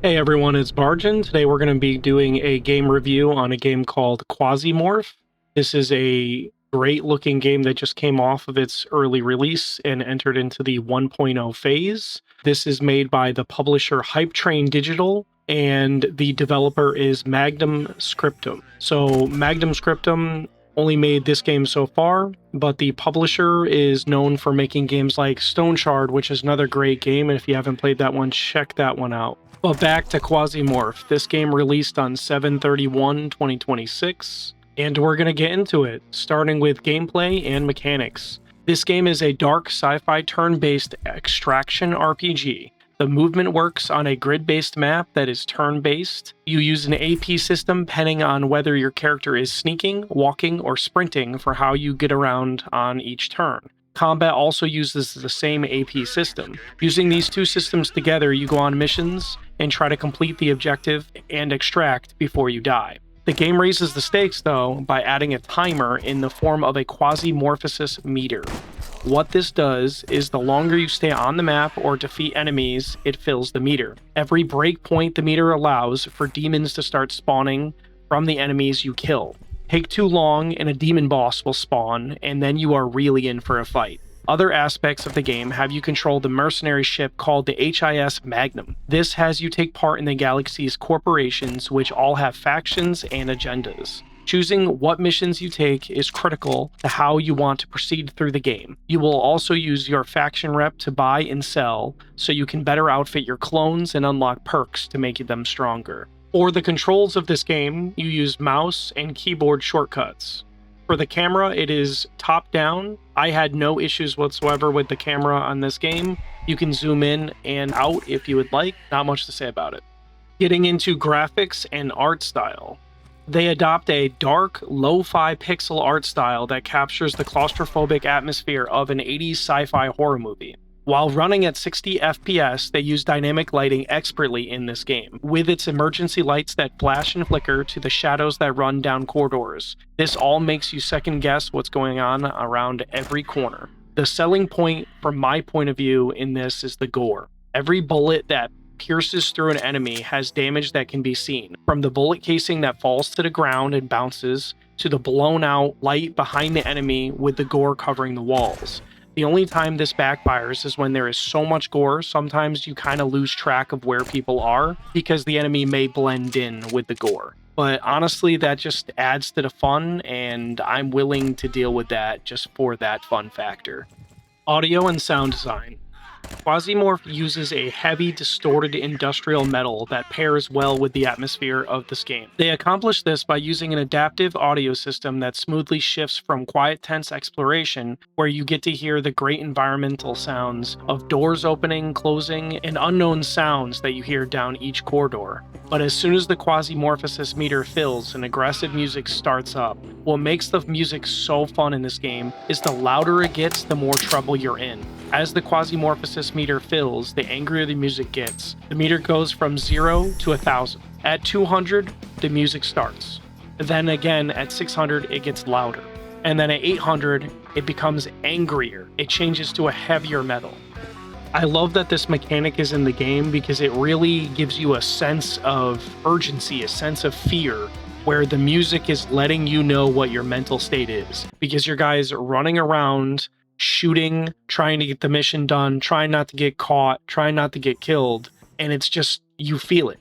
Hey everyone, it's Barjan. Today we're going to be doing a game review on a game called Quasimorph. This is a great looking game that just came off of its early release and entered into the 1.0 phase. This is made by the publisher Hype Train Digital, and the developer is Magnum Scriptum. So Magnum Scriptum only made this game so far, but the publisher is known for making games like Stone Shard, which is another great game, and if you haven't played that one, check that one out. But back to Quasimorph. This game released on 7/31/2026, and we're going to get into it, starting with gameplay and mechanics. This game is a dark sci-fi turn-based extraction RPG. The movement works on a grid-based map that is turn-based. You use an AP system depending on whether your character is sneaking, walking, or sprinting for how you get around on each turn. Combat also uses the same AP system. Using these two systems together, you go on missions and try to complete the objective and extract before you die. The game raises the stakes, though, by adding a timer in the form of a quasimorphosis meter. What this does is the longer you stay on the map or defeat enemies, it fills the meter. Every breakpoint the meter allows for demons to start spawning from the enemies you kill. Take too long and a demon boss will spawn, and then you are really in for a fight. Other aspects of the game have you control the mercenary ship called the HIS Magnum. This has you take part in the galaxy's corporations, which all have factions and agendas. Choosing what missions you take is critical to how you want to proceed through the game. You will also use your faction rep to buy and sell, so you can better outfit your clones and unlock perks to make them stronger. For the controls of this game, you use mouse and keyboard shortcuts. For the camera, it is top-down. I had no issues whatsoever with the camera on this game. You can zoom in and out if you would like. Not much to say about it. Getting into graphics and art style. They adopt a dark, lo-fi pixel art style that captures the claustrophobic atmosphere of an 80s sci-fi horror movie. While running at 60 FPS, they use dynamic lighting expertly in this game, with its emergency lights that flash and flicker to the shadows that run down corridors. This all makes you second guess what's going on around every corner. The selling point, from my point of view, in this is the gore. Every bullet that pierces through an enemy has damage that can be seen, from the bullet casing that falls to the ground and bounces, to the blown out light behind the enemy with the gore covering the walls. The only time this backfires is when there is so much gore, sometimes you kind of lose track of where people are because the enemy may blend in with the gore. But honestly, that just adds to the fun, and I'm willing to deal with that just for that fun factor. Audio and sound design. Quasimorph uses a heavy, distorted industrial metal that pairs well with the atmosphere of this game. They accomplish this by using an adaptive audio system that smoothly shifts from quiet, tense exploration, where you get to hear the great environmental sounds of doors opening, closing, and unknown sounds that you hear down each corridor. But as soon as the quasimorphosis meter fills and aggressive music starts up, what makes the music so fun in this game is the louder it gets, the more trouble you're in. As the quasimorphosis meter fills, the angrier the music gets. The meter goes from 0 to 1,000. At 200, the music starts. Then again, at 600, it gets louder. And then at 800, it becomes angrier. It changes to a heavier metal. I love that this mechanic is in the game because it really gives you a sense of urgency, a sense of fear, where the music is letting you know what your mental state is. Because your guy's running around, shooting, trying to get the mission done, trying not to get caught, trying not to get killed, and it's just, you feel it.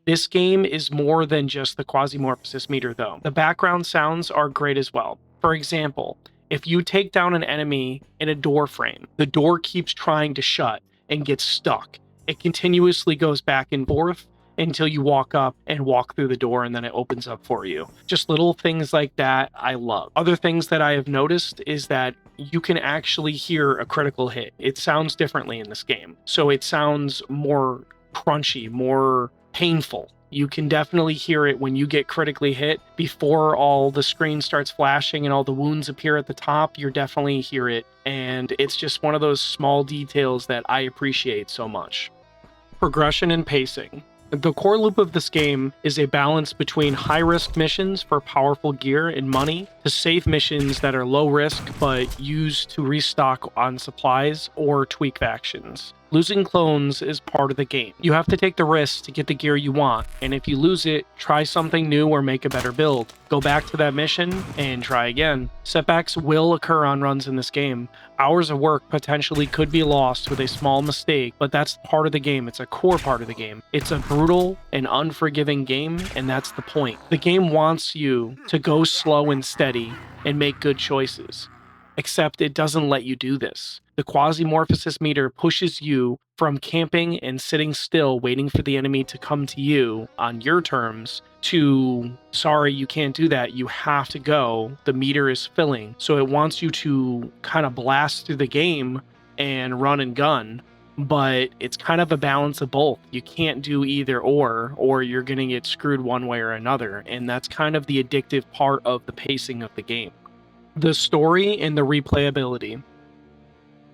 This game is more than just the quasimorphosis meter, though. The background sounds are great as well. For example, if you take down an enemy in a door frame, the door keeps trying to shut and gets stuck. It continuously goes back and forth until you walk up and walk through the door, and then it opens up for you. Just little things like that I love. Other things that I have noticed is that you can actually hear a critical hit. It sounds differently in this game. So it sounds more crunchy, more painful. You can definitely hear it when you get critically hit. Before all the screen starts flashing and all the wounds appear at the top, you definitely hear it. And it's just one of those small details that I appreciate so much. Progression and pacing. The core loop of this game is a balance between high-risk missions for powerful gear and money to safe missions that are low risk but used to restock on supplies or tweak factions. Losing clones is part of the game. You have to take the risk to get the gear you want, and if you lose it, try something new or make a better build. Go back to that mission and try again. Setbacks will occur on runs in this game. Hours of work potentially could be lost with a small mistake, but that's part of the game. It's a core part of the game. It's a brutal and unforgiving game, and that's the point. The game wants you to go slow and steady and make good choices, except it doesn't let you do this. The Quasimorphosis meter pushes you from camping and sitting still waiting for the enemy to come to you on your terms to, sorry, you can't do that, you have to go, the meter is filling. So it wants you to kind of blast through the game and run and gun, but it's kind of a balance of both. You can't do either or you're going to get screwed one way or another, and that's kind of the addictive part of the pacing of the game. The story and the replayability.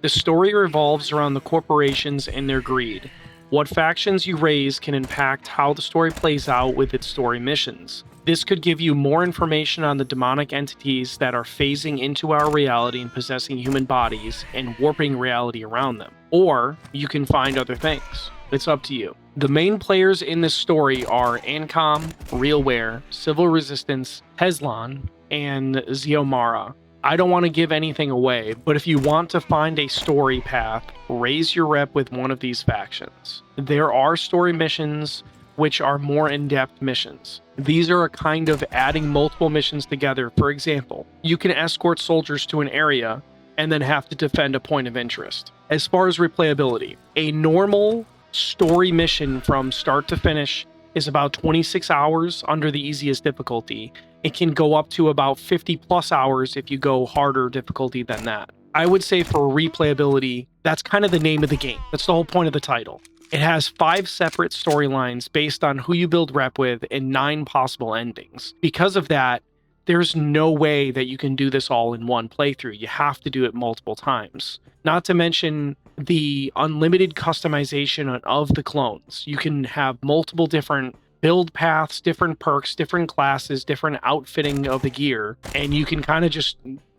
The story revolves around the corporations and their greed. What factions you raise can impact how the story plays out with its story missions. This could give you more information on the demonic entities that are phasing into our reality and possessing human bodies and warping reality around them. Or you can find other things. It's up to you. The main players in this story are Ancom, Realware, Civil Resistance, Hezlon, and Xiomara. I don't want to give anything away, but if you want to find a story path, raise your rep with one of these factions. There are story missions which are more in-depth missions. These are a kind of adding multiple missions together. For example, you can escort soldiers to an area and then have to defend a point of interest. As far as replayability, a normal story mission from start to finish is about 26 hours under the easiest difficulty. It can go up to about 50 plus hours if you go harder difficulty than that. I would say for replayability, that's kind of the name of the game. That's the whole point of the title. It has 5 separate storylines based on who you build rep with and 9 possible endings. Because of that, there's no way that you can do this all in one playthrough. You have to do it multiple times. Not to mention the unlimited customization of the clones. You can have multiple different build paths, different perks, different classes, different outfitting of the gear, and you can kind of just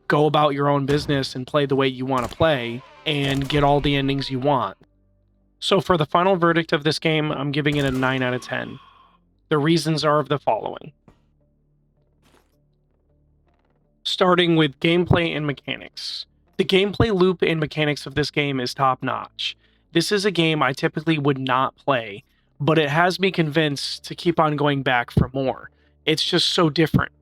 go about your own business and play the way you want to play and get all the endings you want. So for the final verdict of this game, I'm giving it a 9 out of 10. The reasons are of the following. Starting with gameplay and mechanics. The gameplay loop and mechanics of this game is top-notch. This is a game I typically would not play, but it has me convinced to keep on going back for more. It's just so different.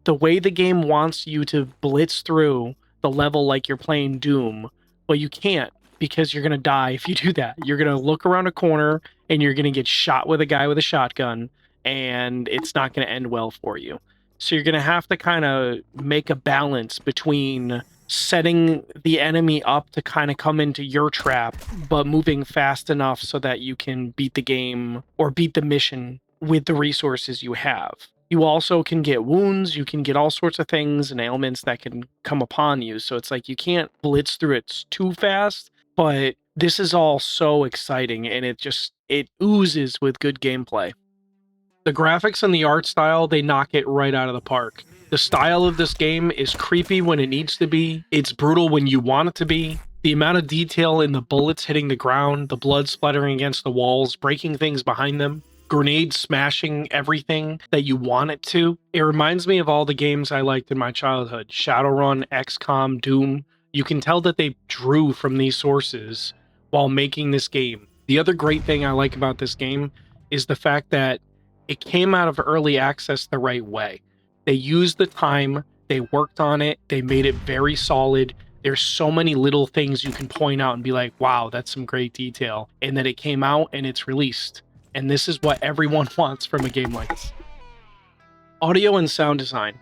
The way the game wants you to blitz through the level like you're playing Doom, but you can't because you're going to die if you do that. You're going to look around a corner and you're going to get shot with a guy with a shotgun, and it's not going to end well for you. So you're going to have to kind of make a balance between setting the enemy up to kind of come into your trap, but moving fast enough so that you can beat the game or beat the mission with the resources you have. You also can get wounds, you can get all sorts of things and ailments that can come upon you. So it's like you can't blitz through it too fast, but this is all so exciting and it oozes with good gameplay. The graphics and the art style, they knock it right out of the park. The style of this game is creepy when it needs to be. It's brutal when you want it to be. The amount of detail in the bullets hitting the ground, the blood splattering against the walls, breaking things behind them, grenades smashing everything that you want it to. It reminds me of all the games I liked in my childhood. Shadowrun, XCOM, Doom. You can tell that they drew from these sources while making this game. The other great thing I like about this game is the fact that it came out of early access the right way. They used the time, they worked on it, they made it very solid. There's so many little things you can point out and be like, wow, that's some great detail. And then it came out and it's released. And this is what everyone wants from a game like this. Audio and sound design.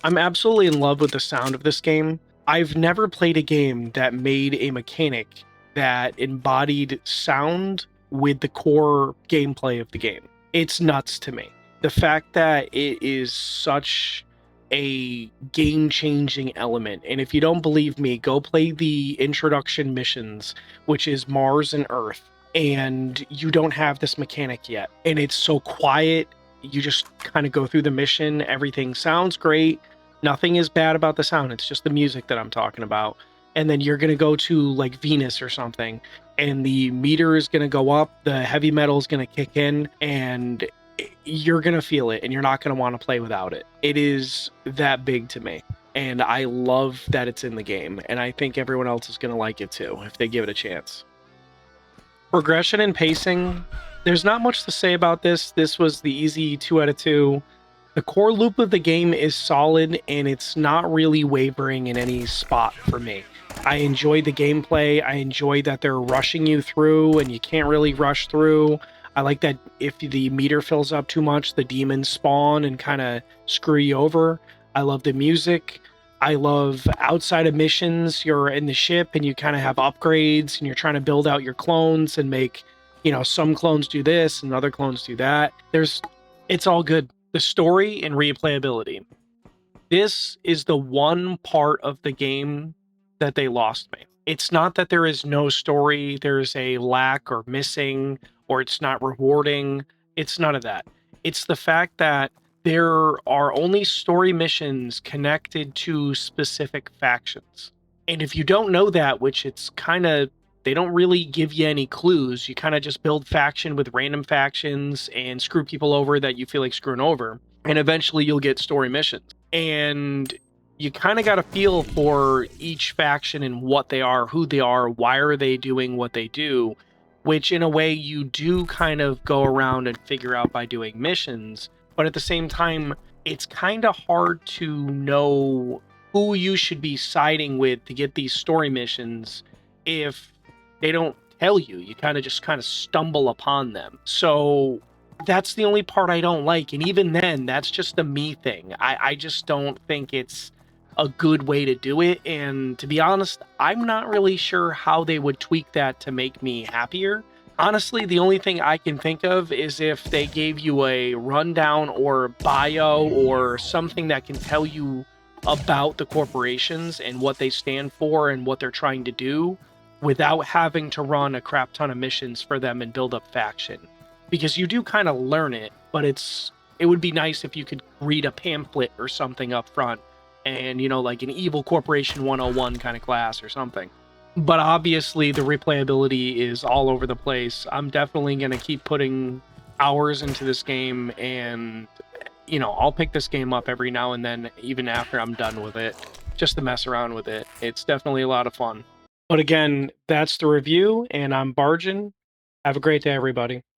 I'm absolutely in love with the sound of this game. I've never played a game that made a mechanic that embodied sound with the core gameplay of the game. It's nuts to me. The fact that it is such a game-changing element. And if you don't believe me, go play the introduction missions, which is Mars and Earth, and you don't have this mechanic yet. And it's so quiet. You just kind of go through the mission. Everything sounds great. Nothing is bad about the sound. It's just the music that I'm talking about. and then you're gonna go to like Venus or something, and the meter is gonna go up, the heavy metal is gonna kick in, and you're gonna feel it, and you're not gonna want to play without it. It is that big to me, and I love that it's in the game, and I think everyone else is gonna like it too if they give it a chance. Progression and pacing, there's not much to say about this. This was the easy 2 out of 2. The core loop of the game is solid, and it's not really wavering in any spot for me. I enjoy the gameplay. I enjoy that they're rushing you through, and you can't really rush through. I like that if the meter fills up too much, the demons spawn and kind of screw you over. I love the music. I love outside of missions, you're in the ship and you kind of have upgrades and you're trying to build out your clones and make, some clones do this and other clones do that. It's all good. The story and replayability. This is the one part of the game that they lost me. It's not that there is no story, there's a lack or missing, or it's not rewarding. It's none of that. It's the fact that there are only story missions connected to specific factions. And if you don't know that, which it's kind of, they don't really give you any clues, you kind of just build faction with random factions and screw people over that you feel like screwing over. And eventually you'll get story missions. And you kind of got a feel for each faction and what they are, who they are, why are they doing what they do, which in a way you do kind of go around and figure out by doing missions. But at the same time, it's kind of hard to know who you should be siding with to get these story missions if they don't tell you. You kind of stumble upon them. So that's the only part I don't like. And even then, that's just a me thing. I just don't think it's a good way to do it. And to be honest, I'm not really sure how they would tweak that to make me happier. Honestly, the only thing I can think of is if they gave you a rundown or bio or something that can tell you about the corporations and what they stand for and what they're trying to do without having to run a crap ton of missions for them and build up faction. Because you do kind of learn it, but it would be nice if you could read a pamphlet or something up front and, like an evil corporation 101 kind of class or something. But obviously the replayability is all over the place. I'm definitely going to keep putting hours into this game, and I'll pick this game up every now and then, even after I'm done with it, just to mess around with it. It's definitely a lot of fun. But again, that's the review, and I'm Bargin. Have a great day, everybody.